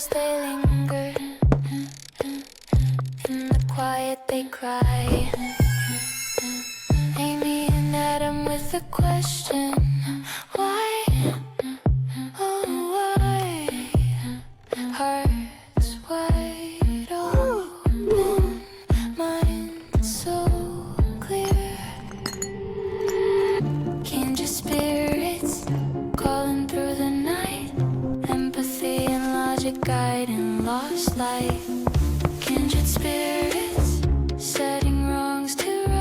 as they linger. In the quiet they cry. Amy and Adam with a question. Why? Oh, why? Hearts wide open, mind so clear. Kindred spirits calling through the night. Empathy and logic guiding lost light. Kindred spirits setting wrongs to right.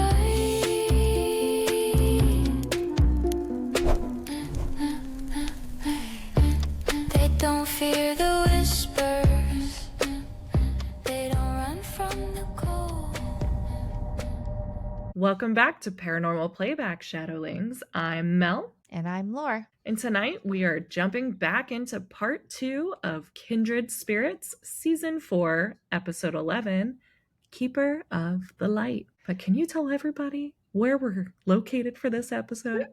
They don't fear the whispers. They don't run from the cold. Welcome back to Paranormal Playback, Shadowlings. I'm Mel. And I'm Lor. And tonight we are jumping back into part 2 of Kindred Spirits, Season 4, Episode 11, Keeper of the Light. But can you tell everybody where we're located for this episode?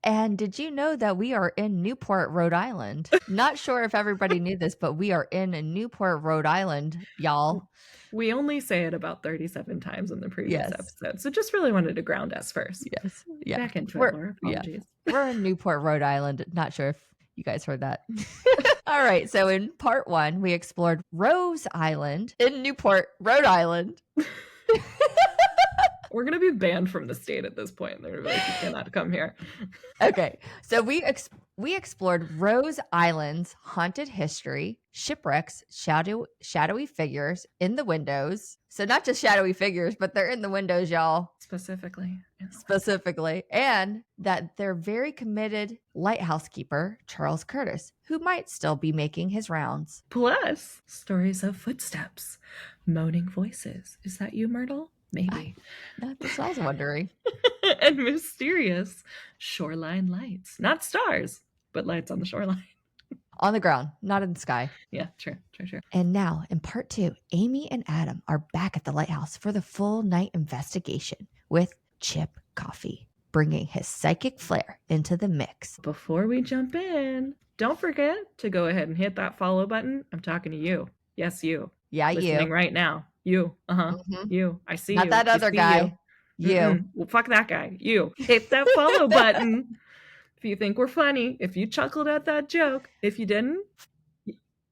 And did you know that we are in Newport, Rhode Island? Not sure if everybody knew this, but we are in Newport, Rhode Island, y'all. We only say it about 37 times in the previous Yes. episode, so just really wanted to ground us first. Yes. Yeah. Back into it, We're- Laura. yeah. Apologies. We're in Newport, Rhode Island. Not sure if you guys heard that. All right. So in part 1, we explored Rose Island in Newport, Rhode Island. We're going to be banned from the state at this point. They're like, you cannot come here. Okay. So we explored Rose Island's haunted history, shipwrecks, shadowy figures in the windows. So not just shadowy figures, but they're in the windows, y'all. Specifically. And that their very committed lighthouse keeper, Charles Curtis, who might still be making his rounds. Plus, stories of footsteps, moaning voices. Is that you, Myrtle? Maybe. That's what I was wondering. And mysterious shoreline lights. Not stars, but lights on the shoreline. On the ground, not in the sky. Yeah, true. And now, in part 2, Amy and Adam are back at the lighthouse for the full night investigation with Chip Coffey, bringing his psychic flair into the mix. Before we jump in, don't forget to go ahead and hit that follow button. I'm talking to you. Yes, you. Yeah, Listening you. right now. You. Mhm. You. I see Not you. that I other see guy. You. Mm-mm. Well, fuck that guy. You. Hit that follow button. If you think we're funny, if you chuckled at that joke, if you didn't,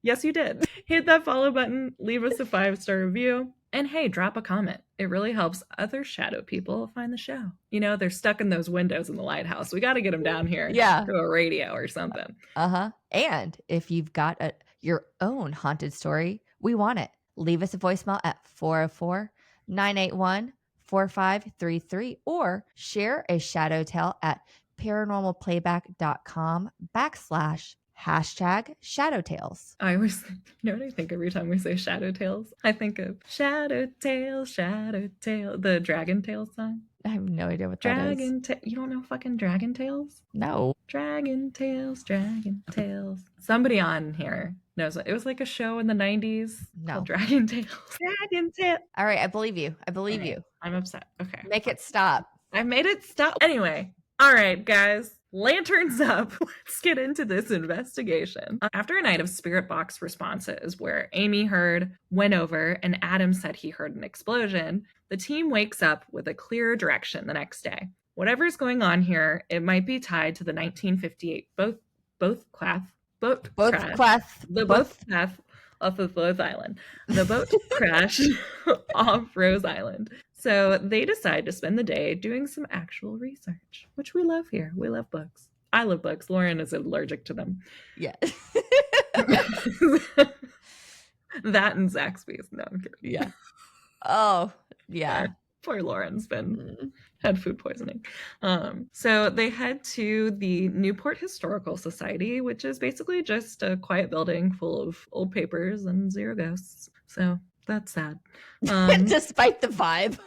yes, you did. Hit that follow button, leave us a 5-star review, and hey, drop a comment. It really helps other shadow people find the show. You know, they're stuck in those windows in the lighthouse. We got to get them down here Yeah. to a radio or something. And if you've got your own haunted story, we want it. Leave us a voicemail at 404-981-4533 or share a shadow tale at paranormalplayback.com/#shadowtales. I always, you know what I think every time we say Shadow Tales? I think of Shadow Tales, the Dragon Tales song. I have no idea what that is. You don't know fucking Dragon Tales? No. Dragon Tales. Somebody on here knows it. It was like a show in the 90s No. called Dragon Tales. Dragon Tales. All right, I believe you. You. I'm upset. Okay. Make it stop. I made it stop. Anyway, all right, guys. Lanterns up. Let's get into this investigation. After a night of spirit box responses where Amy went over, and Adam said he heard an explosion, the team wakes up with a clearer direction the next day. Whatever's going on here, it might be tied to the 1958 boat crash off of Rose Island. The boat crash off Rose Island. So they decide to spend the day doing some actual research, which we love here. We love books. I love books. Lauren is allergic to them. Yeah. That and Zaxby's. No, I'm kidding. Yeah. Oh, yeah. Poor Lauren's had food poisoning. So they head to the Newport Historical Society, which is basically just a quiet building full of old papers and 0 ghosts. So that's sad. Despite the vibe.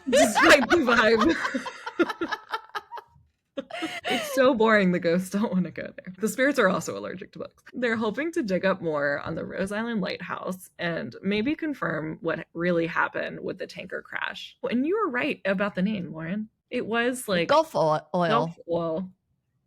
It's so boring the ghosts don't want to go there. The spirits are also allergic to books. They're hoping to dig up more on the Rose Island Lighthouse and maybe confirm what really happened with the tanker crash. And you were right about the name, Lauren. It was like Gulf oil. Gulf oil.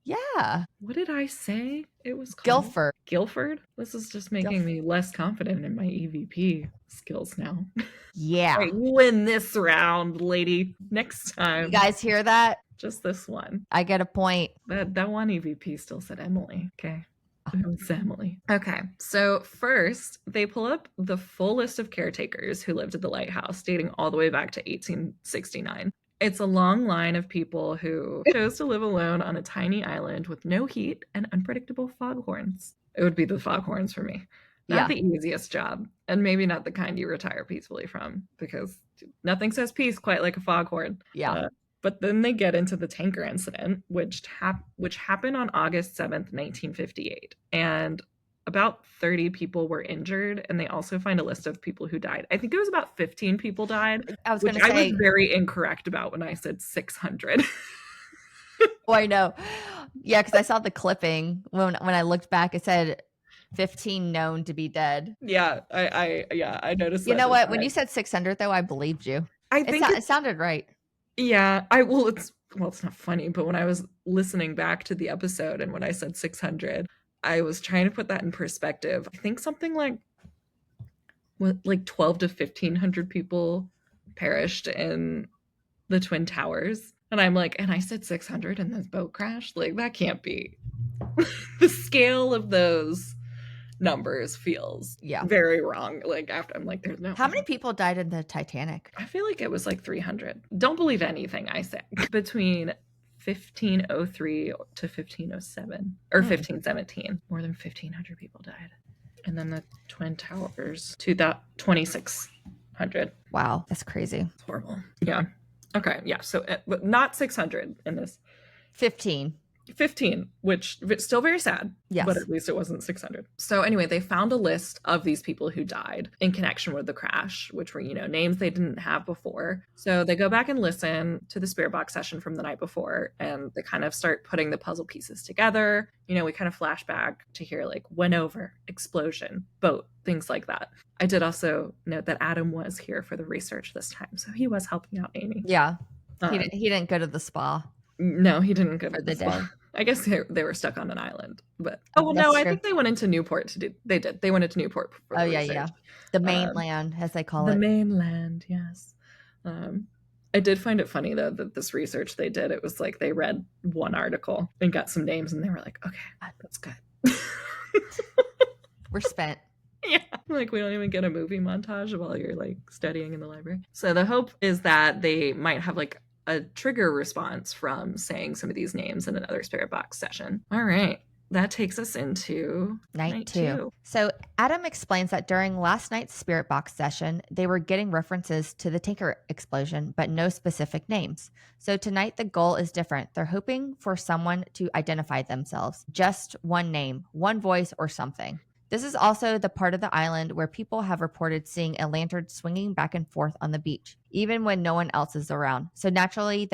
Yeah. What did I say it was called? Guilford. Guilford? This is just making me less confident in my EVP skills now. Yeah. Right, you win this round, lady. Next time. You guys hear that? Just this one. I get a point. That one EVP still said Emily. Okay. It was Emily. Okay. So first, they pull up the full list of caretakers who lived at the lighthouse, dating all the way back to 1869. It's a long line of people who chose to live alone on a tiny island with no heat and unpredictable foghorns. It would be the foghorns for me. Not the easiest job, and maybe not the kind you retire peacefully from, because nothing says peace quite like a foghorn. Yeah. But then they get into the tanker incident, which happened on August 7th, 1958. And about 30 people were injured, and they also find a list of people who died. I think it was about 15 people died, I was which going to say. I was very incorrect about when I said 600. Oh, I know. Yeah, because I saw the clipping when I looked back. It said 15 known to be dead. Yeah, I noticed. You that know what? time. When you said 600, though, I believed you. I think it sounded right. Yeah, it's not funny, but when I was listening back to the episode and when I said 600, I was trying to put that in perspective. I think something like 12 to 1500 people perished in the Twin Towers. And I'm like, and I said 600 and this boat crashed? Like, that can't be. The scale of those numbers feels very wrong. Like, after I'm like, there's no. How many people died in the Titanic? I feel like it was like 300. Don't believe anything I say. Between 1503 to 1507 or 1517, more than 1500 people died. And then the Twin Towers, 2600. Wow, that's crazy. It's horrible. Yeah. Okay. Yeah. So, but not 600 in this. 15, which still very sad. Yes. But at least it wasn't 600. So anyway, they found a list of these people who died in connection with the crash, which were, names they didn't have before. So they go back and listen to the spirit box session from the night before, and they kind of start putting the puzzle pieces together. We kind of flash back to hear like went over, explosion, boat, things like that. I did also note that Adam was here for the research this time, so he was helping out Amy. Yeah. He didn't go to the spa. No, he didn't go for to the day. I guess they were stuck on an island, but I think they went into Newport to do. They did. They went into Newport. For the research. The mainland, as they call it. The mainland, yes. I did find it funny though that this research they did, it was like they read one article and got some names, and they were like, "Okay, that's good." We're spent. Yeah, like we don't even get a movie montage while you're like studying in the library. So the hope is that they might have like a trigger response from saying some of these names in another spirit box session. All right. That takes us into night two. So Adam explains that during last night's spirit box session, they were getting references to the tanker explosion, but no specific names. So tonight, the goal is different. They're hoping for someone to identify themselves, just one name, one voice, or something. This is also the part of the island where people have reported seeing a lantern swinging back and forth on the beach, even when no one else is around. So naturally,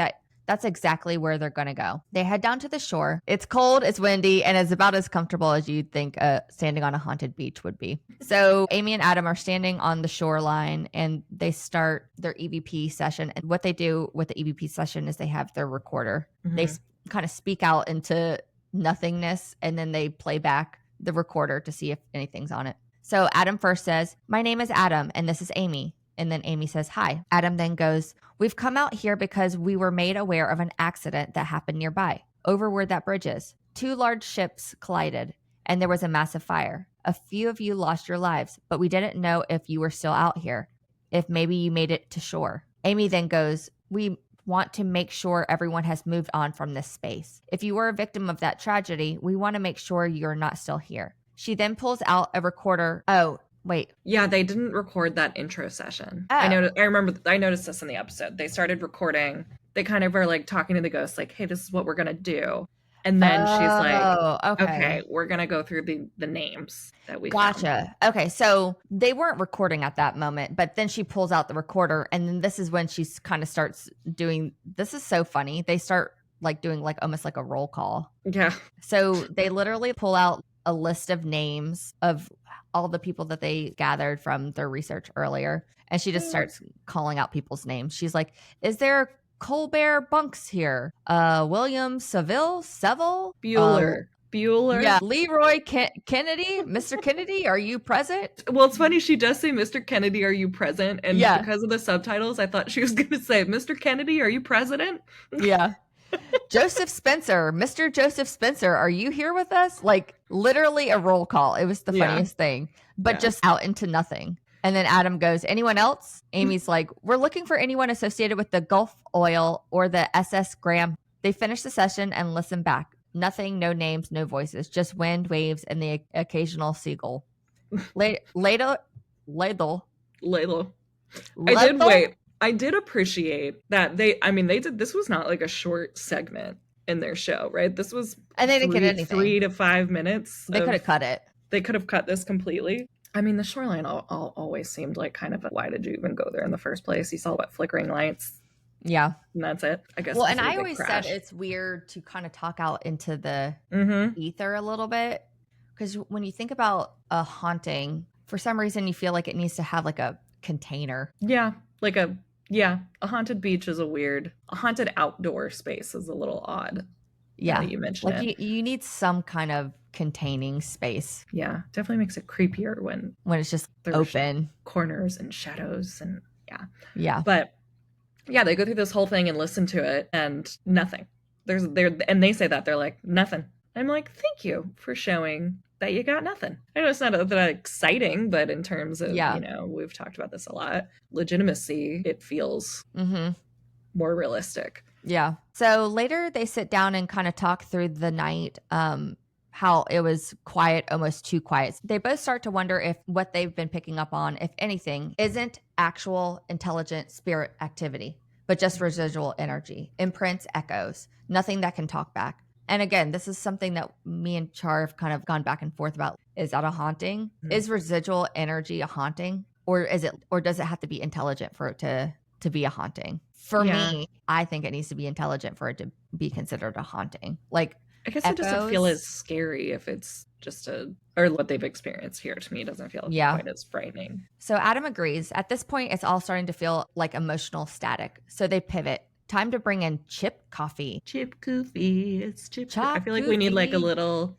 that's exactly where they're going to go. They head down to the shore. It's cold, it's windy, and it's about as comfortable as you'd think standing on a haunted beach would be. So Amy and Adam are standing on the shoreline, and they start their EVP session. And what they do with the EVP session is they have their recorder. Mm-hmm. They kind of speak out into nothingness, and then they play back the recorder to see if anything's on it. So Adam first says, "My name is Adam, and this is Amy." And then Amy says, "Hi." Adam then goes, "We've come out here because we were made aware of an accident that happened nearby, over where that bridge is. 2 large ships collided, and there was a massive fire. A few of you lost your lives, but we didn't know if you were still out here, if maybe you made it to shore." Amy then goes, "We want to make sure everyone has moved on from this space. If you were a victim of that tragedy, we want to make sure you're not still here." She then pulls out a recorder. Oh, wait. Yeah, they didn't record that intro session. Oh. I noticed this in the episode. They started recording. They kind of were like talking to the ghost, like, "Hey, this is what we're going to do." And then she's like, okay, we're going to go through the names that we Gotcha. found. Okay, so they weren't recording at that moment, but then she pulls out the recorder, and then this is when she kind of starts doing, this is so funny. They start like doing like almost like a roll call. Yeah. So they literally pull out a list of names of all the people that they gathered from their research earlier, and she just starts calling out people's names. She's like, "Is there Colbert Bunks here. William Seville. Bueller. Bueller. Yeah. Leroy Kennedy. Mr. Kennedy, are you present? Well, it's funny. She does say, Mr. Kennedy, are you present? And Yeah. because of the subtitles, I thought she was going to say, Mr. Kennedy, are you president? Yeah. Joseph Spencer. Mr. Joseph Spencer, are you here with us? Like literally a roll call. It was the funniest thing, but just out into nothing. And then Adam goes, anyone else? Amy's like, we're looking for anyone associated with the Gulf Oil or the SS Graham. They finish the session and listen back. Nothing, no names, no voices, just wind, waves, and the occasional seagull. Ladle. I did appreciate that they did, this was not like a short segment in their show, right? This was and they didn't get anything. 3 to 5 minutes. They could have cut it. They could have cut this completely. I mean, the shoreline always seemed like kind of why did you even go there in the first place? You saw what, flickering lights. Yeah. And that's it, I guess. Well, and I always said it's weird to kind of talk out into the ether a little bit. Because when you think about a haunting, for some reason you feel like it needs to have like a container. Yeah. A haunted beach is a haunted outdoor space is a little odd. Yeah. You mentioned like you need some kind of containing space. Yeah. Definitely makes it creepier when it's just open. Corners and shadows and Yeah. But yeah, they go through this whole thing and listen to it and nothing. And they say that they're like, nothing. I'm like, thank you for showing that you got nothing. I know it's not that exciting, but in terms of, we've talked about this a lot, legitimacy, it feels more realistic. Yeah. So later they sit down and kind of talk through the night, how it was quiet, almost too quiet. They both start to wonder if what they've been picking up on, if anything, isn't actual intelligent spirit activity, but just residual energy, imprints, echoes, nothing that can talk back. And again, this is something that me and Char have kind of gone back and forth about. Is that a haunting? Mm-hmm. Is residual energy a haunting? Or does it have to be intelligent for it to be a haunting? For me, I think it needs to be intelligent for it to be considered a haunting. Like, I guess it doesn't feel as scary if it's just or what they've experienced here. To me, it doesn't feel quite as frightening. So Adam agrees. At this point, it's all starting to feel like emotional static. So they pivot. Time to bring in Chip Coffey. Chip Coffey. It's Chip Coffey. I feel like we need like a little,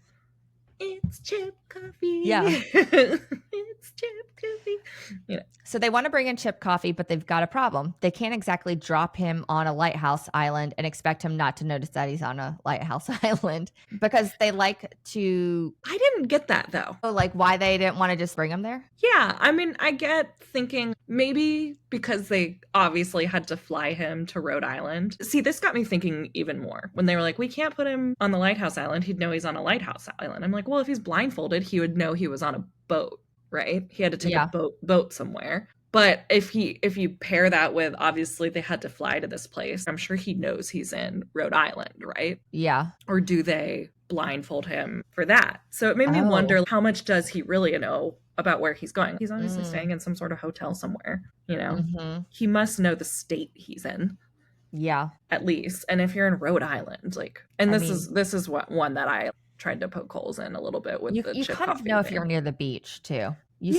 it's Chip Coffey. Yeah. It's Chip Coffey. So they want to bring in Chip Coffey, but they've got a problem. They can't exactly drop him on a lighthouse island and expect him not to notice that he's on a lighthouse island, because they like to... I didn't get that though. Like why they didn't want to just bring him there? Yeah. I mean, I get thinking maybe because they obviously had to fly him to Rhode Island. See, this got me thinking even more when they were like, we can't put him on the lighthouse island. He'd know he's on a lighthouse island. I'm like, well, if he's blindfolded, he would know he was on a boat. Right? He had to take a boat somewhere. But if you pair that with, obviously they had to fly to this place, I'm sure he knows he's in Rhode Island, right? Yeah. Or do they blindfold him for that? So it made me wonder, how much does he really know about where he's going? He's obviously staying in some sort of hotel somewhere, He must know the state he's in. Yeah. At least. And if you're in Rhode Island, this is one that I tried to poke holes in a little bit with the you Chip kind of Coffey know thing. if you're near the beach too. You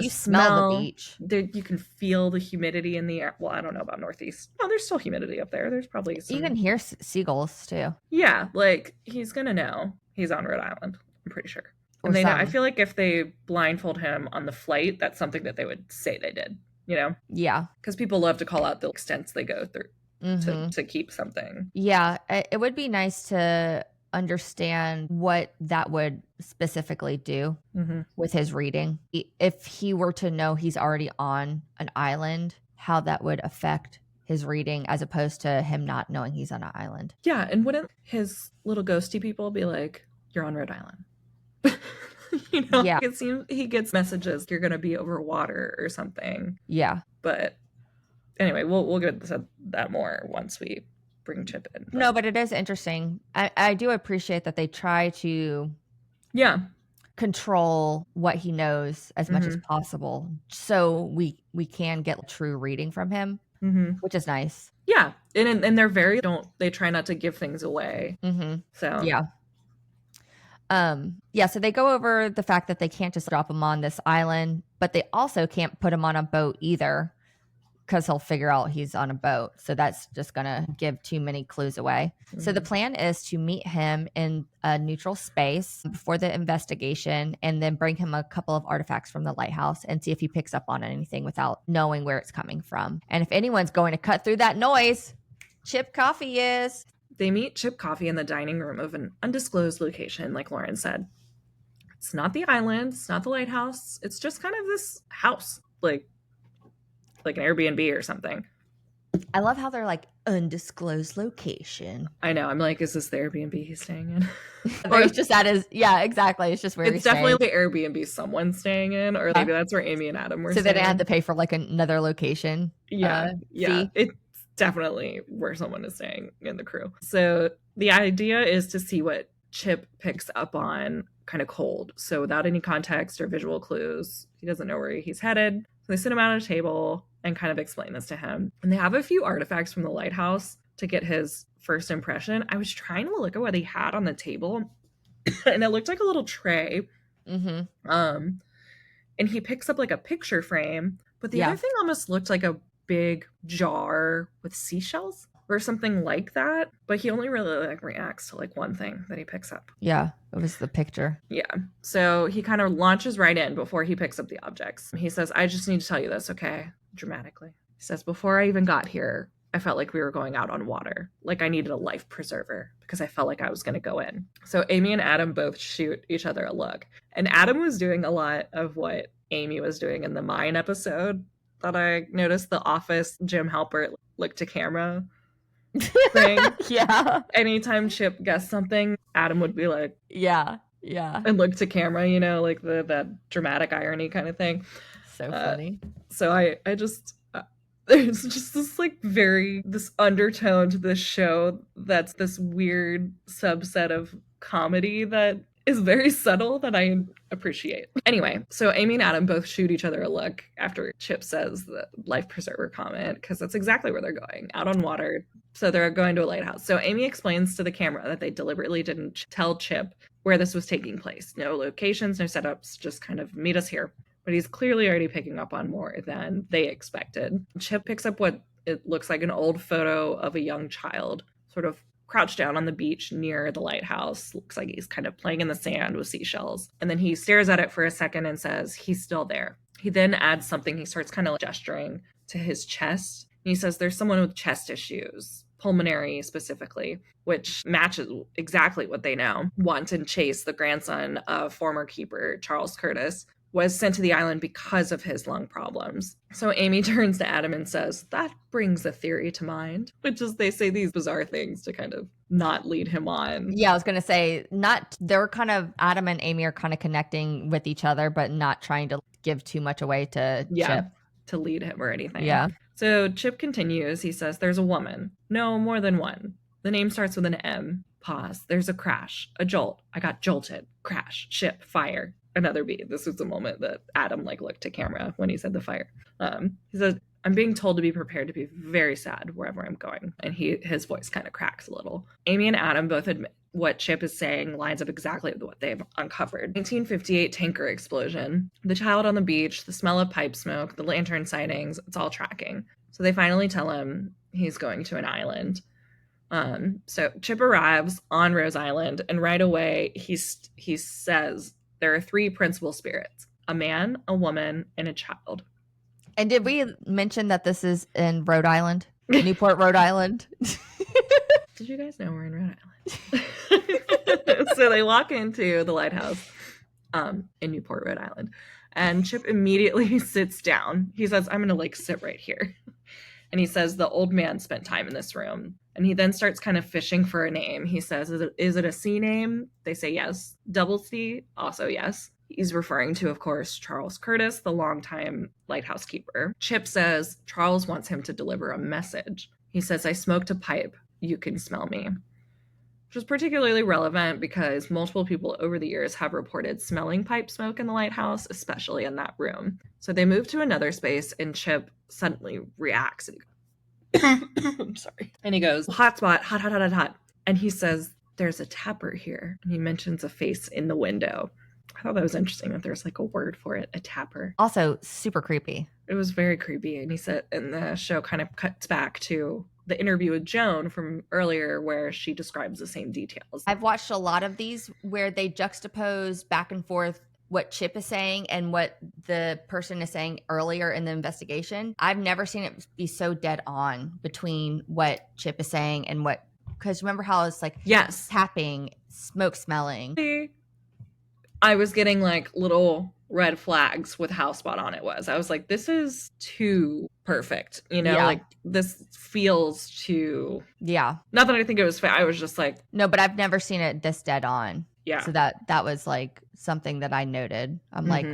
smell the beach. You can feel the humidity in the air. Well, I don't know about Northeast. Oh, there's still humidity up there. There's probably some... You can hear seagulls too. Yeah, like he's gonna know he's on Rhode Island. I'm pretty sure. Or and they know. I feel like if they blindfold him on the flight, that's something that they would say they did. Yeah. Because people love to call out the extents they go through to keep something. Yeah, it would be nice to understand what that would specifically do with his reading. If he were to know he's already on an island, how that would affect his reading as opposed to him not knowing he's on an island. Yeah, and wouldn't his little ghosty people be like, you're on Rhode Island? Yeah. It seems he gets messages, you're going to be over water or something. Yeah. But anyway, we'll get into that more once we bring Chip in. No, but it is interesting. I do appreciate that they try to control what he knows as much as possible, so we can get a true reading from him, which is nice. Yeah, and they're they try not to give things away. So so they go over the fact that they can't just drop him on this island, but they also can't put him on a boat either, because he'll figure out he's on a boat. So that's just going to give too many clues away. So the plan is to meet him in a neutral space before the investigation and then bring him a couple of artifacts from the lighthouse and see if he picks up on anything without knowing where it's coming from. And if anyone's going to cut through that noise, Chip Coffey is. They meet Chip Coffey in the dining room of an undisclosed location, like Lauren said. It's not the island, it's not the lighthouse, it's just kind of this house, like an Airbnb or something. I love how they're like undisclosed location. I know. I'm like, is this the Airbnb he's staying in? Or it's just at his, yeah, exactly. It's just where it's definitely the Airbnb someone's staying in, or maybe that's where Amy and Adam were. So staying. they didn't have to pay for like another location. Yeah, fee? It's definitely where someone is staying in the crew. So the idea is to see what Chip picks up on kind of cold. So without any context or visual clues, he doesn't know where he's headed. So they sit him at a table and kind of explain this to him. And they have a few artifacts from the lighthouse to get his first impression. I was trying to look at what he had on the table, and it looked like a little tray. Mm-hmm. And he picks up like a picture frame, but the other thing almost looked like a big jar with seashells or something like that. But he only really like reacts to like one thing that he picks up. Yeah, it was the picture. Yeah. So he kind of launches right in before he picks up the objects. He says, I just need to tell you this, okay? Dramatically. He says, before I even got here, I felt like we were going out on water. Like I needed a life preserver because I felt like I was going to go in. So Amy and Adam both shoot each other a look. And Adam was doing a lot of what Amy was doing in the Mine episode that I noticed. The Office Jim Halpert look to camera thing. Yeah. Anytime Chip guessed something, Adam would be like, yeah, and look to camera, you know, like that dramatic irony kind of thing. So funny. So I just there's just this undertone to this show that's this weird subset of comedy that is very subtle that I appreciate. Anyway, so Amy and Adam both shoot each other a look after Chip says the life preserver comment, because that's exactly where they're going, out on water. So they're going to a lighthouse. So Amy explains to the camera that they deliberately didn't tell Chip where this was taking place. No locations, no setups, just kind of meet us here. But he's clearly already picking up on more than they expected. Chip picks up what it looks like an old photo of a young child, sort of crouched down on the beach near the lighthouse. Looks like he's kind of playing in the sand with seashells. And then he stares at it for a second and says, he's still there. He then adds something. He starts kind of gesturing to his chest. And he says, there's someone with chest issues, pulmonary specifically, which matches exactly what they know. Wanton Chase, the grandson of former keeper Charles Curtis, was sent to the island because of his lung problems. So Amy turns to Adam and says, that brings a theory to mind, which is they say these bizarre things to kind of not lead him on. Yeah, I was going to say, they're kind of, Adam and Amy are kind of connecting with each other, but not trying to give too much away to Chip. To lead him or anything. Yeah. So Chip continues. He says, there's a woman. No, more than one. The name starts with an M. Pause. There's a crash. A jolt. I got jolted. Crash. Ship. Fire. Another B. This was the moment that Adam looked to camera when he said the fire. He says, I'm being told to be prepared to be very sad wherever I'm going. And his voice kind of cracks a little. Amy and Adam both admit what Chip is saying lines up exactly with what they've uncovered. 1958 tanker explosion, the child on the beach, the smell of pipe smoke, the lantern sightings, it's all tracking. So they finally tell him he's going to an island. So Chip arrives on Rose Island, and right away he says there are three principal spirits: a man, a woman, and a child. And did we mention that this is in Rhode Island? Newport, Rhode Island? Did you guys know we're in Rhode Island? So they walk into the lighthouse in Newport, Rhode Island. And Chip immediately sits down. He says, I'm going to sit right here. And he says, the old man spent time in this room. And he then starts kind of fishing for a name. He says, is it a C name? They say yes. Double C? Also yes. He's referring to, of course, Charles Curtis, the longtime lighthouse keeper. Chip says Charles wants him to deliver a message. He says, I smoked a pipe. You can smell me. Which is particularly relevant because multiple people over the years have reported smelling pipe smoke in the lighthouse, especially in that room. So they move to another space, and Chip suddenly reacts. And I'm sorry. And he goes, hot spot, hot, hot, hot, hot, hot. And he says, there's a tapper here. And he mentions a face in the window. I thought that was interesting that there's like a word for it, a tapper. Also, super creepy. It was very creepy. And he said, and the show kind of cuts back to the interview with Joan from earlier where she describes the same details. I've watched a lot of these where they juxtapose back and forth what Chip is saying and what the person is saying earlier in the investigation. I've never seen it be so dead on between what Chip is saying and what, because remember how it's like yes, tapping, smoke smelling. I was getting like little red flags with how spot on it was. I was like, this is too perfect, you know, like this feels too. Yeah. Not that I think it was fair. I was just like, no, but I've never seen it this dead on. Yeah. So that was like something that I noted. I'm like,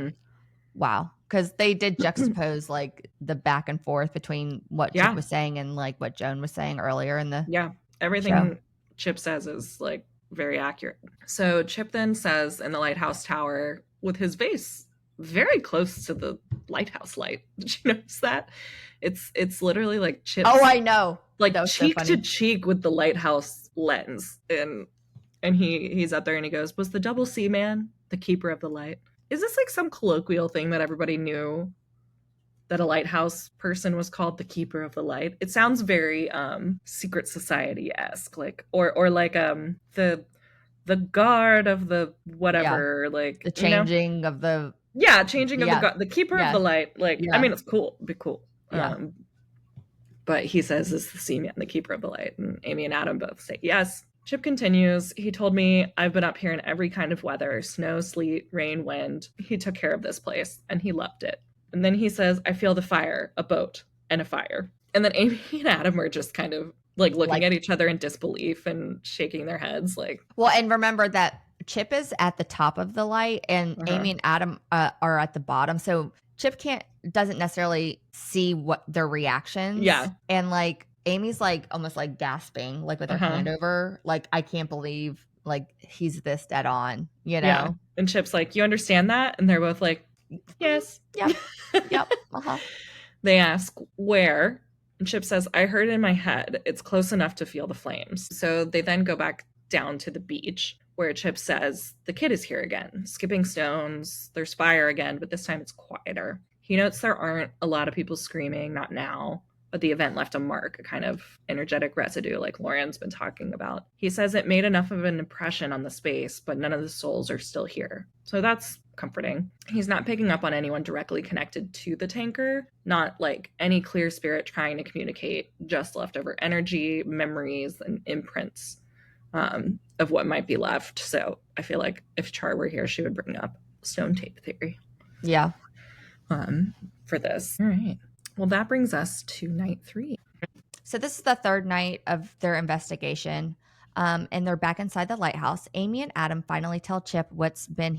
wow. Because they did juxtapose like the back and forth between what Chip was saying and like what Joan was saying earlier in the everything show. Chip says is like very accurate. So Chip then says in the lighthouse tower with his face very close to the lighthouse light. Did you notice that? It's literally like Chip. Oh, I know. Like cheek to cheek with the lighthouse lens. And he's up there and he goes, was the double C man the keeper of the light? Is this like some colloquial thing that everybody knew that a lighthouse person was called the keeper of the light? It sounds very secret society-esque, like or like the guard of the whatever, like the changing of the changing of the keeper of the light. Like I mean, it's cool, it'd be cool. But he says this is the sea man, the keeper of the light, and Amy and Adam both say yes. Chip continues, he told me I've been up here in every kind of weather, snow, sleet, rain, wind. He took care of this place and he loved it. And then he says, I feel the fire, a boat, and a fire. And then Amy and Adam are just kind of like looking at each other in disbelief and shaking their heads. Like, well, and remember that Chip is at the top of the light and Amy and Adam are at the bottom. So Chip doesn't necessarily see what their reactions. Yeah. And like Amy's like almost like gasping, like with her hand over, like, I can't believe like he's this dead on, you know? Yeah. And Chip's like, you understand that? And they're both like, yes. Yep. Yep. They ask, where? And Chip says, I heard in my head. It's close enough to feel the flames. So they then go back down to the beach where Chip says, the kid is here again, skipping stones. There's fire again, but this time it's quieter. He notes there aren't a lot of people screaming, not now. But the event left a mark, a kind of energetic residue like Lauren's been talking about. He says it made enough of an impression on the space, but none of the souls are still here. So that's comforting. He's not picking up on anyone directly connected to the tanker, not like any clear spirit trying to communicate, just leftover energy, memories, and imprints of what might be left. So I feel like if Char were here, she would bring up stone tape theory. Yeah. For this. All right. Well, that brings us to night 3. So this is the third night of their investigation, and they're back inside the lighthouse. Amy and Adam finally tell Chip what's been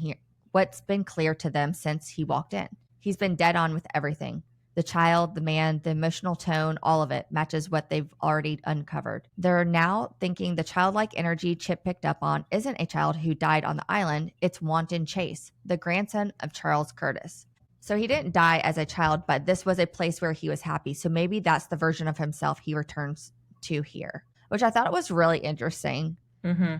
clear to them since he walked in. He's been dead on with everything. The child, the man, the emotional tone, all of it matches what they've already uncovered. They're now thinking the childlike energy Chip picked up on isn't a child who died on the island. It's Wanton Chase, the grandson of Charles Curtis. So he didn't die as a child, but this was a place where he was happy. So maybe that's the version of himself he returns to here, which I thought was really interesting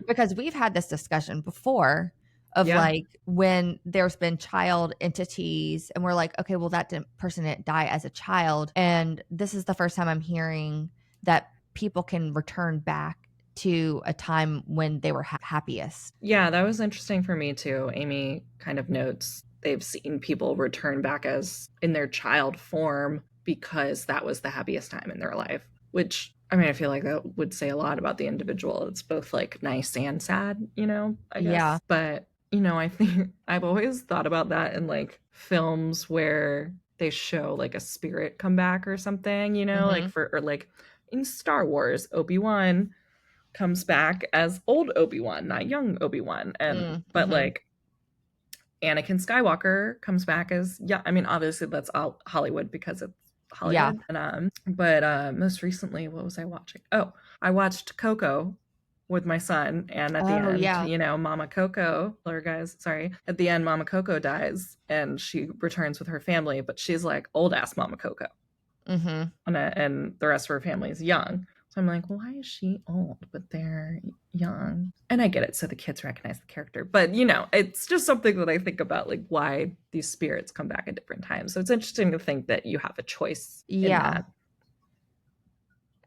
because we've had this discussion before of like when there's been child entities and we're like, okay, well, that person didn't die as a child. And this is the first time I'm hearing that people can return back to a time when they were happiest. Yeah, that was interesting for me too. Amy kind of notes they've seen people return back as in their child form because that was the happiest time in their life, which I mean, I feel like that would say a lot about the individual. It's both like nice and sad, you know, I guess. Yeah. But, you know, I think I've always thought about that in like films where they show like a spirit come back or something, you know, like or like in Star Wars, Obi-Wan comes back as old Obi-Wan, not young Obi-Wan. And but like Anakin Skywalker comes back as I mean, obviously that's all Hollywood because it's Hollywood. Yeah. And but most recently, what was I watching? Oh, I watched Coco with my son, and at the end, you know, Mama Coco, or guys, sorry, at the end, Mama Coco dies, and she returns with her family, but she's like old ass Mama Coco, and the rest of her family is young. So So I'm like, why is she old, but they're young? And I get it. So the kids recognize the character. But, it's just something that I think about, like, why these spirits come back at different times. So it's interesting to think that you have a choice in that.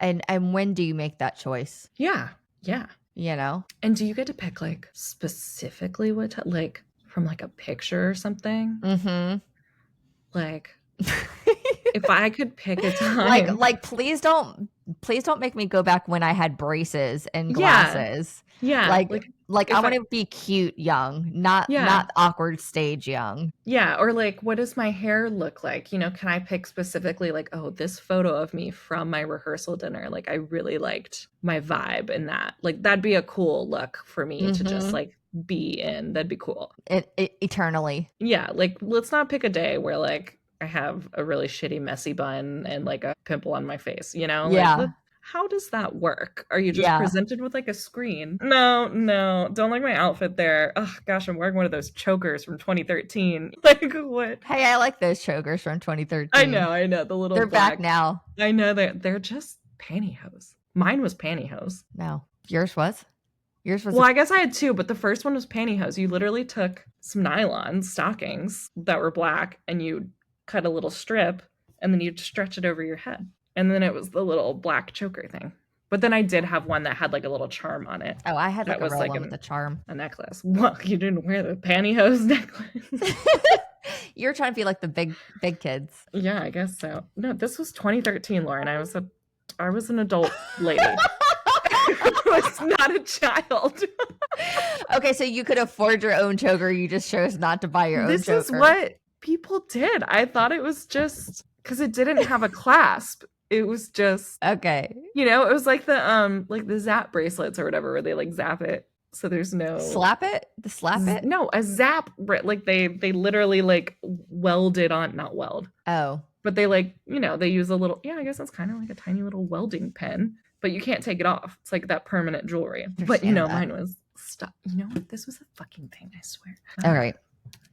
And when do you make that choice? Yeah. And do you get to pick, like, specifically what, like, from, like, a picture or something? Mm-hmm. Like, if I could pick a time. Like, please don't make me go back when I had braces and glasses. Yeah. Like I want to be cute young, not awkward stage young. Yeah. Or like, what does my hair look like? Can I pick specifically like, oh, this photo of me from my rehearsal dinner, like I really liked my vibe in that. Like that'd be a cool look for me to just like be in. That'd be cool. Eternally. Yeah. Like, let's not pick a day where like I have a really shitty messy bun and like a pimple on my face, Yeah. Like, how does that work? Are you just presented with like a screen? No, don't like my outfit there. Oh gosh, I'm wearing one of those chokers from 2013. Like what? Hey, I like those chokers from 2013. I know the little. They're back now. I know they're just pantyhose. Mine was pantyhose. No, yours was. Well, I guess I had two, but the first one was pantyhose. You literally took some nylon stockings that were black, and you cut a little strip, and then you'd stretch it over your head. And then it was the little black choker thing. But then I did have one that had like a little charm on it. Oh, I had like that was like with a charm. A necklace. Well, you didn't wear the pantyhose necklace. You're trying to be like the big kids. Yeah, I guess so. No, this was 2013, Lauren. I was an adult lady. I was not a child. Okay, so you could afford your own choker. You just chose not to buy your own choker. This is what people did. I thought it was just because it didn't have a clasp. It was just okay. It was like the zap bracelets or whatever, where they like zap it, so there's no slap it. No, a zap. Like they literally like welded on, not weld. Oh, but they like they use a little. Yeah, I guess that's kind of like a tiny little welding pen, but you can't take it off. It's like that permanent jewelry. But mine was stuck. This was a fucking thing. I swear. All right.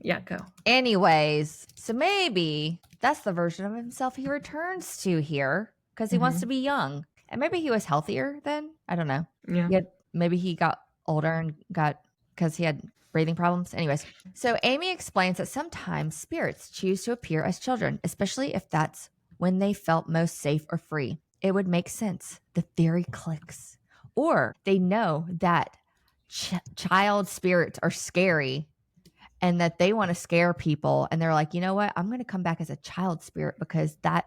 Yeah, go. Anyways, so maybe that's the version of himself he returns to here because he wants to be young. And maybe he was healthier then. I don't know. Yeah. Maybe he got older and because he had breathing problems. Anyways, so Amy explains that sometimes spirits choose to appear as children, especially if that's when they felt most safe or free. It would make sense. The theory clicks. Or they know that child spirits are scary and that they want to scare people. And they're like, you know what? I'm going to come back as a child spirit because I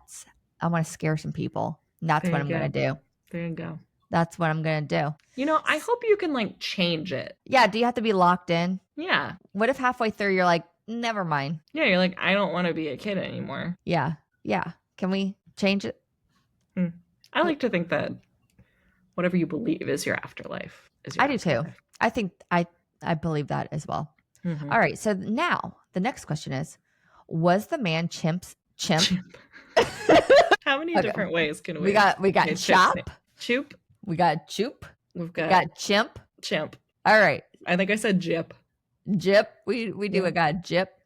want to scare some people. And that's what I'm going to do. There you go. That's what I'm going to do. I hope you can like change it. Yeah. Do you have to be locked in? Yeah. What if halfway through you're like, never mind? Yeah. You're like, I don't want to be a kid anymore. Yeah. Yeah. Can we change it? I like to think that whatever you believe is your afterlife. I do too. I think I believe that as well. All right. So now the next question is, was the man chimp? How many different ways can we got chop. Choop. We got choop. We got chimp. Chimp. All right. I think I said jip. Jip. We do a guy jip.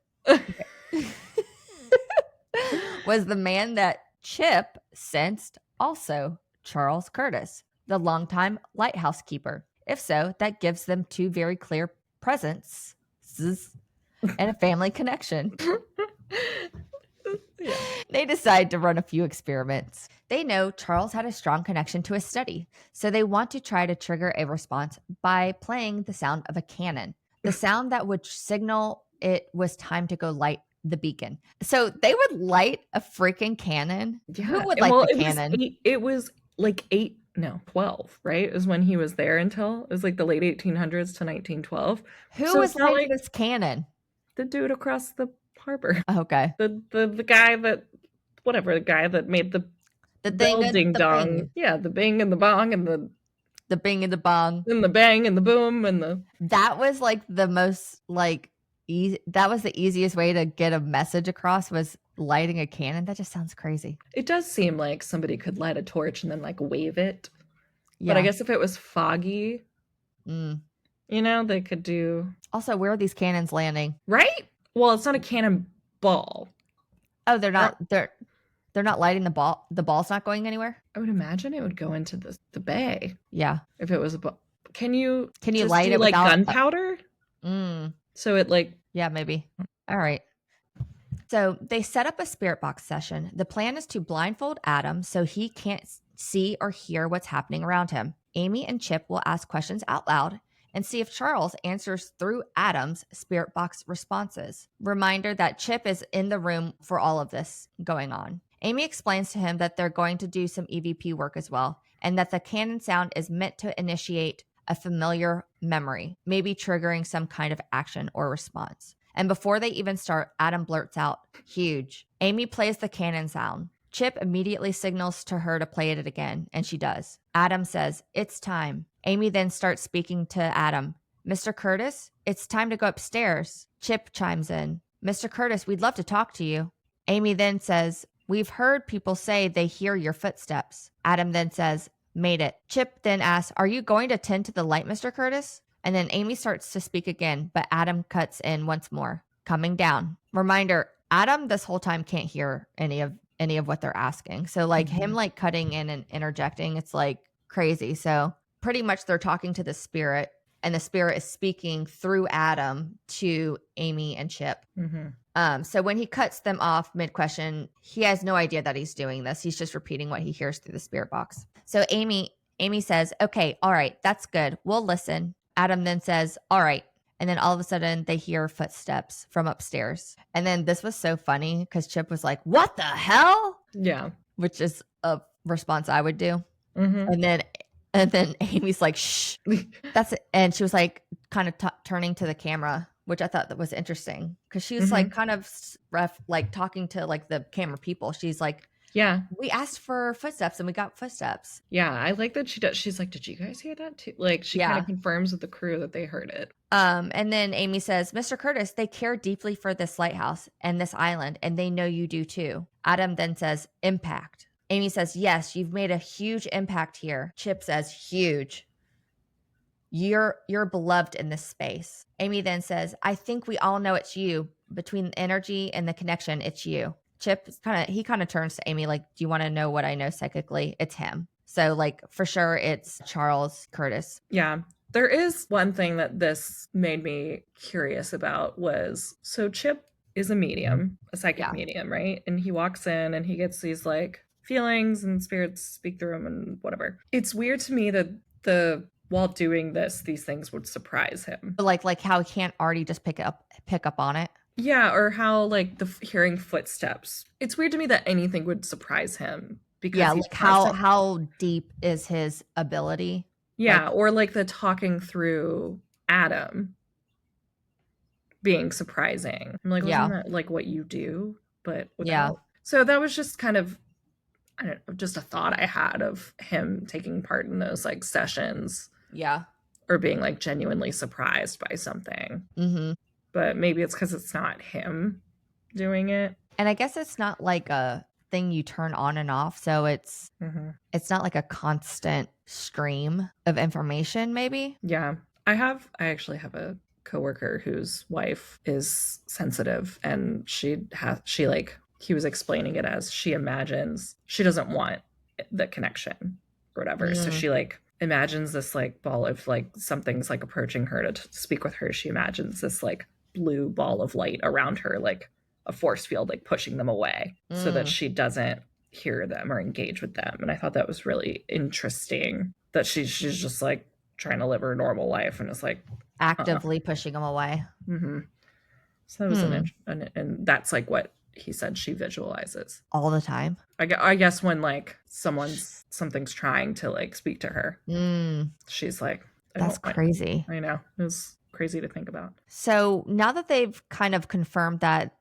Was the man that Chip sensed also Charles Curtis, the longtime lighthouse keeper? If so, that gives them two very clear presents and a family connection. Yeah. They decide to run a few experiments. They know Charles had a strong connection to his study, so they want to try to trigger a response by playing the sound of a cannon, the sound that would signal it was time to go light the beacon. So they would light a freaking cannon. Yeah. Who would light the cannon? It was like 12, right? Is when he was there until it was like the late 1800s to 1912. Who was lighting this cannon? The dude across the harbor. Okay. The guy that made the building dong. Bing. Yeah, the bing and the bong and the bing and the bong and the bang and the boom and the. That was like the most like easy. That was the easiest way to get a message across was lighting a cannon. That just sounds crazy. It does seem like somebody could light a torch and then like wave it. Yeah. But I guess if it was foggy, they could do. Also, where are these cannons landing? Right? Well, it's not a cannonball. Oh, they're not. They're not lighting the ball. The ball's not going anywhere. I would imagine it would go into the bay Yeah. if it was a ball. Can you just light do, it like without gunpowder? So it like Yeah, maybe. All right. So they set up a spirit box session. The plan is to blindfold Adam so he can't see or hear what's happening around him. Amy and Chip will ask questions out loud and see if Charles answers through Adam's spirit box responses. Reminder that Chip is in the room for all of this going on. Amy explains to him that they're going to do some EVP work as well, and that the cannon sound is meant to initiate a familiar memory, maybe triggering some kind of action or response. And before they even start, Adam blurts out, "Huge." Amy plays the cannon sound. Chip immediately signals to her to play it again, and she does. Adam says, "It's time." Amy then starts speaking to Adam. "Mr. Curtis, it's time to go upstairs." Chip chimes in, "Mr. Curtis, we'd love to talk to you." Amy then says, "We've heard people say they hear your footsteps." Adam then says, "Made it." Chip then asks, "Are you going to tend to the light, Mr. Curtis?" And then Amy starts to speak again, but Adam cuts in once more, "Coming down." Reminder, Adam this whole time can't hear any of what they're asking. So like him like cutting in and interjecting, it's like crazy. So pretty much they're talking to the spirit, and the spirit is speaking through Adam to Amy and Chip. So when he cuts them off mid-question, he has no idea that he's doing this. He's just repeating what he hears through the spirit box. So Amy says, "Okay, all right, that's good. We'll listen." Adam then says, "All right." And then all of a sudden they hear footsteps from upstairs. And then this was so funny because Chip was like, "What the hell?" Yeah. Which is a response I would do. And then Amy's like, "Shh." That's it. And she was like kind of turning to the camera, which I thought that was interesting because she was like kind of like talking to like the camera people. She's like, "Yeah, we asked for footsteps and we got footsteps." Yeah, I like that she does. She's like, "Did you guys hear that too?" Like she kind of confirms with the crew that they heard it. And then Amy says, "Mr. Curtis, they care deeply for this lighthouse and this island, and they know you do too." Adam then says, "Impact." Amy says, "Yes, you've made a huge impact here." Chip says, "Huge. You're beloved in this space." Amy then says, "I think we all know it's you. Between the energy and the connection, it's you." Chip kind of turns to Amy like, "Do you want to know what I know psychically?" It's him. So like for sure it's Charles Curtis. Yeah. There is one thing that this made me curious about was, so Chip is a medium, a psychic medium, right? And he walks in and he gets these like feelings and spirits speak through him and whatever. It's weird to me that while doing this, these things would surprise him. Like how he can't already just pick up on it. Yeah, or how like the hearing footsteps. It's weird to me that anything would surprise him because like how deep is his ability? Yeah, or like the talking through Adam being surprising. I'm like, wasn't that like what you do? But without. So that was just kind of, I don't know, just a thought I had of him taking part in those like sessions. Yeah. Or being like genuinely surprised by something. But maybe it's because it's not him doing it. And I guess it's not like a thing you turn on and off. So it's not like a constant stream of information, maybe. Yeah. I actually have a coworker whose wife is sensitive, and he was explaining it as she imagines she doesn't want the connection or whatever. So she like imagines this like ball of like something's like approaching her to speak with her. She imagines this like blue ball of light around her, like a force field, like pushing them away so that she doesn't hear them or engage with them. And I thought that was really interesting that she's just like trying to live her normal life and is like actively pushing them away. So that was and that's like what he said she visualizes all the time. I guess when like something's trying to like speak to her, she's like, that's crazy. I know, it was crazy to think about. So now that they've kind of confirmed that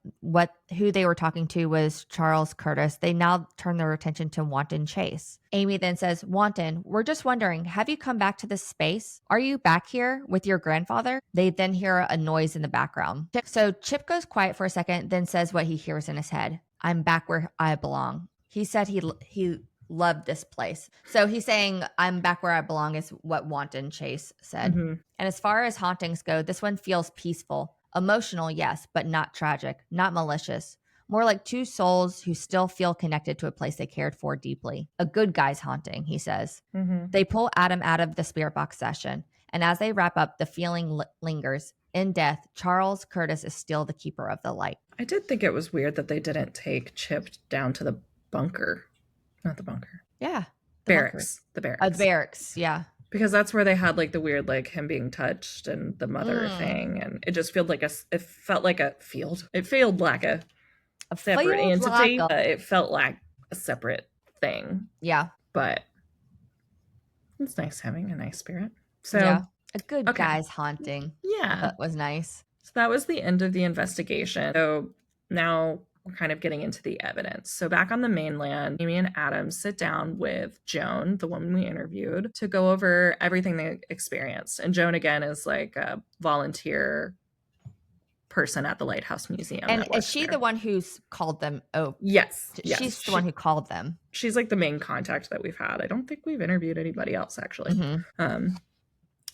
who they were talking to was Charles Curtis, they now turn their attention to Wanton Chase. Amy then says, "Wanton, we're just wondering, have you come back to this space? Are you back here with your grandfather?" They then hear a noise in the background. So Chip goes quiet for a second, then says what he hears in his head. "I'm back where I belong." He said he loved this place. So he's saying, "I'm back where I belong," is what Wanton Chase said. And as far as hauntings go, this one feels peaceful. Emotional, yes, but not tragic, not malicious. More like two souls who still feel connected to a place they cared for deeply. A good guy's haunting, he says. Mm-hmm. They pull Adam out of the spirit box session, and as they wrap up, the feeling lingers. In death, Charles Curtis is still the keeper of the light. I did think it was weird that they didn't take Chip down to the bunker. Not the bunker. Yeah. Barracks. The barracks. Barracks, yeah. Because that's where they had like the weird, like him being touched and the mother thing. And it just felt like it felt like a field. It felt like a separate entity. It felt like a separate thing. Yeah. But it's nice having a nice spirit. So yeah. A good guy's haunting. Yeah. That was nice. So that was the end of the investigation. So now we're kind of getting into the evidence. So back on the mainland, Amy and Adam sit down with Joan, the woman we interviewed, to go over everything they experienced. And Joan, again, is like a volunteer person at the Lighthouse Museum. And is she the one who's called them? Oh, yes. She's the one who called them. She's like the main contact that we've had. I don't think we've interviewed anybody else, actually. Mm-hmm.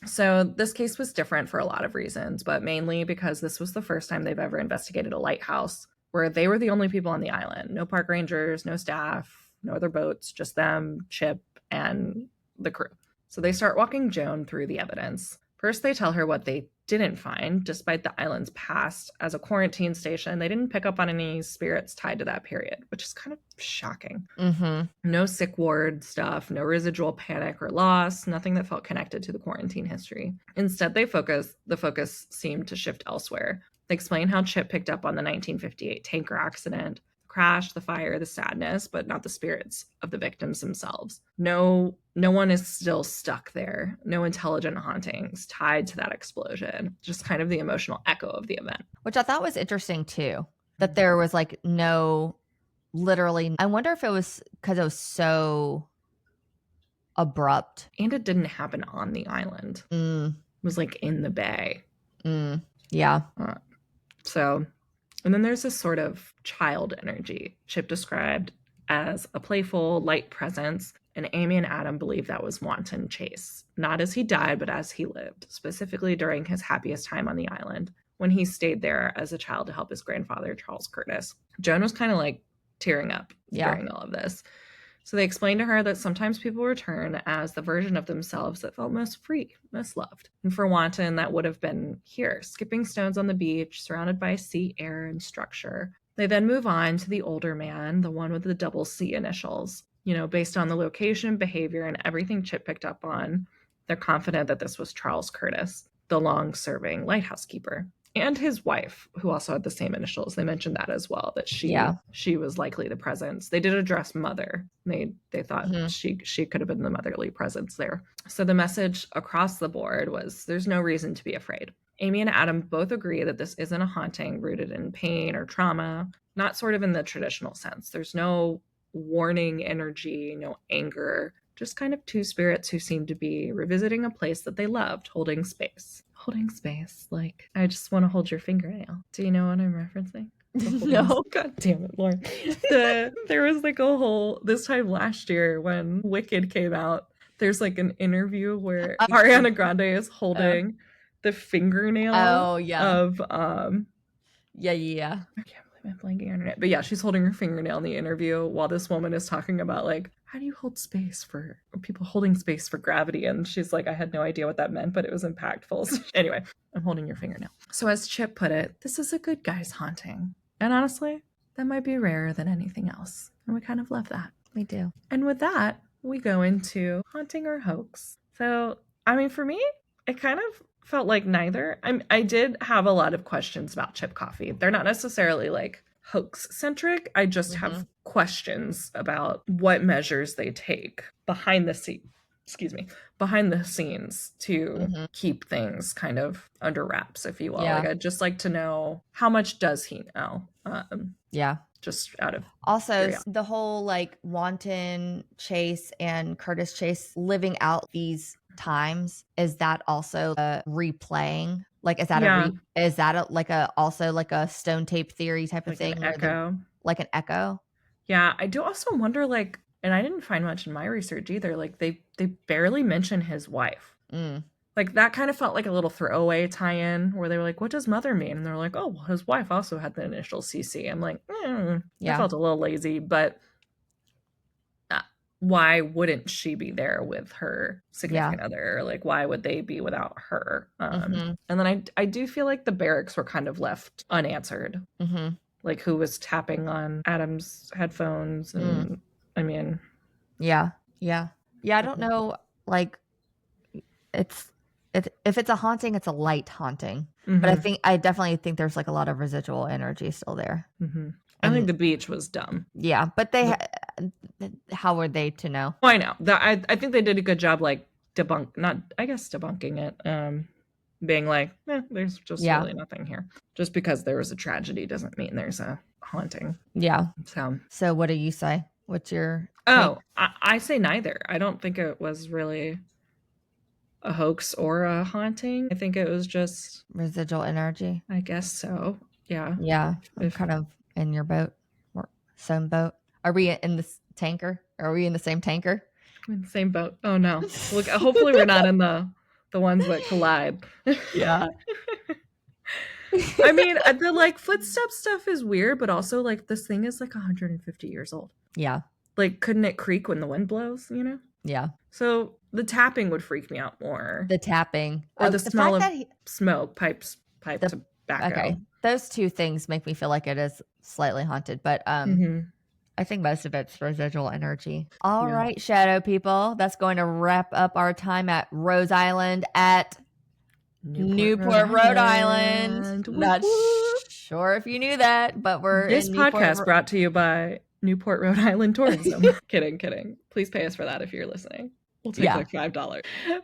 So this case was different for a lot of reasons, but mainly because this was the first time they've ever investigated a lighthouse where they were the only people on the island. No park rangers, no staff, no other boats, just them, Chip, and the crew. So they start walking Joan through the evidence. First, they tell her what they didn't find. Despite the island's past as a quarantine station, they didn't pick up on any spirits tied to that period, which is kind of shocking. Mm-hmm. No sick ward stuff, no residual panic or loss, nothing that felt connected to the quarantine history. Instead, the focus seemed to shift elsewhere. They explain how Chip picked up on the 1958 tanker accident, the crash, the fire, the sadness, but not the spirits of the victims themselves. No one is still stuck there. No intelligent hauntings tied to that explosion. Just kind of the emotional echo of the event. Which I thought was interesting too, that there was like no literally. I wonder if it was because it was so abrupt. And it didn't happen on the island. It was like in the bay. Yeah. So, and then there's this sort of child energy Chip described as a playful, light presence, and Amy and Adam believe that was wanton chase, not as he died, but as he lived, specifically during his happiest time on the island, when he stayed there as a child to help his grandfather, Charles Curtis. Joan was kind of like tearing up during all of this. So they explained to her that sometimes people return as the version of themselves that felt most free, most loved. And for wanton, that would have been here, skipping stones on the beach, surrounded by sea air and structure. They then move on to the older man, the one with the double C initials. You know, based on the location, behavior, and everything Chip picked up on, they're confident that this was Charles Curtis, the long-serving lighthouse keeper. And his wife, who also had the same initials. They mentioned that as well, that she was likely the presence. They did address mother. They thought she could have been the motherly presence there. So the message across the board was there's no reason to be afraid. Amy and Adam both agree that this isn't a haunting rooted in pain or trauma, not sort of in the traditional sense. There's no warning energy, no anger, just kind of two spirits who seem to be revisiting a place that they loved, holding space. Holding space, like, I just want to hold your fingernail. Do you know what I'm referencing? No. God damn it, Lauren. There was like a whole, this time last year when Wicked came out, there's like an interview where Ariana Grande is holding the fingernail of yeah. I can't believe I'm blanking on it. But yeah, she's holding her fingernail in the interview while this woman is talking about like, how do you hold space for people holding space for gravity? And she's like, I had no idea what that meant, but it was impactful. So anyway, I'm holding your fingernail. So as Chip put it, this is a good guy's haunting. And honestly, that might be rarer than anything else. And we kind of love that. We do. And with that, we go into haunting or hoax. So, I mean, for me, it kind of felt like neither. I did have a lot of questions about Chip Coffey. They're not necessarily like hoax centric. I just have questions about what measures they take behind the scenes to keep things kind of under wraps, if you will. Like, I'd just like to know, how much does he know? Just out of also the whole like wanton chase and Curtis chase living out these times, is that also replaying? Like, is that also like a stone tape theory type of thing? An echo. Like an echo? Yeah, I do also wonder, like, and I didn't find much in my research either, like they barely mention his wife. Like, that kind of felt like a little throwaway tie-in where they were like, what does mother mean? And they're like, oh, well, his wife also had the initial CC. I'm like, I felt a little lazy, but why wouldn't she be there with her significant other? Like, why would they be without her? And then I do feel like the barracks were kind of left unanswered. Like, who was tapping on Adam's headphones? And I mean, yeah. I don't know. Like, if it's a haunting, it's a light haunting. But I definitely think there's like a lot of residual energy still there. I think the beach was dumb. Yeah, but how were they to know? Oh, I know. I think they did a good job, like, debunking it. Being like, there's just really nothing here. Just because there was a tragedy doesn't mean there's a haunting. Yeah. So what do you say? What's your... I say neither. I don't think it was really a hoax or a haunting. I think it was just residual energy. I guess so. Yeah. Yeah. I'm kind of in your boat or same boat. Are we in this tanker? Are we in the same tanker? In the same boat. Oh no. Look, hopefully we're not in the ones that collide. Yeah. I mean, the like footstep stuff is weird, but also like this thing is like 150 years old. Yeah. Like, couldn't it creak when the wind blows, you know? Yeah. So the tapping would freak me out more. The tapping. Or the smell of smoke, pipe tobacco. Okay. Those two things make me feel like it is slightly haunted, but I think most of it's residual energy. All right, shadow people. That's going to wrap up our time at Rose Island at Newport, Rhode Island. Not sure if you knew that, but this podcast brought to you by Newport, Rhode Island Tourism. Kidding. Please pay us for that if you're listening. We'll take like $5.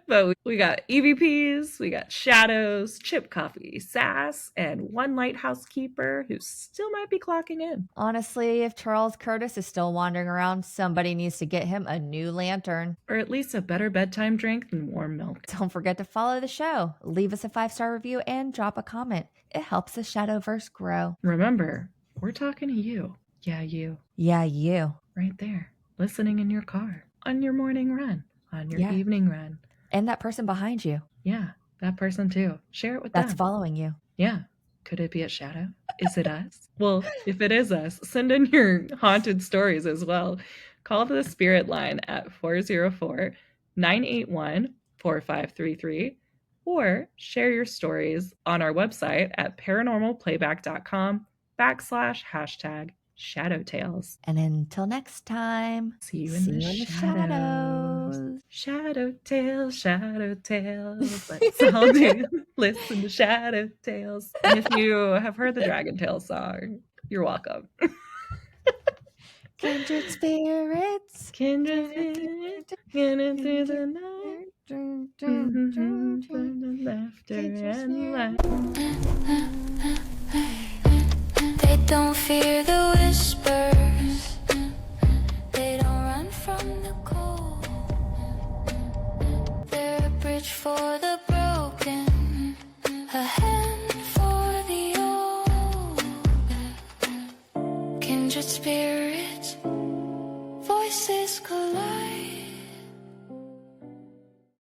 But we got EVPs, we got shadows, Chip Coffey, Sass, and one lighthouse keeper who still might be clocking in. Honestly, if Charles Curtis is still wandering around, somebody needs to get him a new lantern. Or at least a better bedtime drink than warm milk. Don't forget to follow the show, leave us a 5-star review, and drop a comment. It helps the Shadowverse grow. Remember, we're talking to you. Yeah, you. Yeah, you. Right there, listening in your car, on your morning run. On your evening run. And that person behind you. Yeah, that person too. Share it with them. That's following you. Yeah. Could it be a shadow? Is it us? Well, if it is us, send in your haunted stories as well. Call the spirit line at 404-981-4533 or share your stories on our website at paranormalplayback.com/#Shadow Tales. And until next time, see you in the shadows. Shadow Tales. Let's all listen to Shadow Tales. And if you have heard the Dragon Tale song, you're welcome. Kindred spirits. Kindred spirits. Getting through the night. Laughter and light. They don't fear the whispers. They don't run from the cold. They're a bridge for the broken, a hand for the old. Kindred spirits.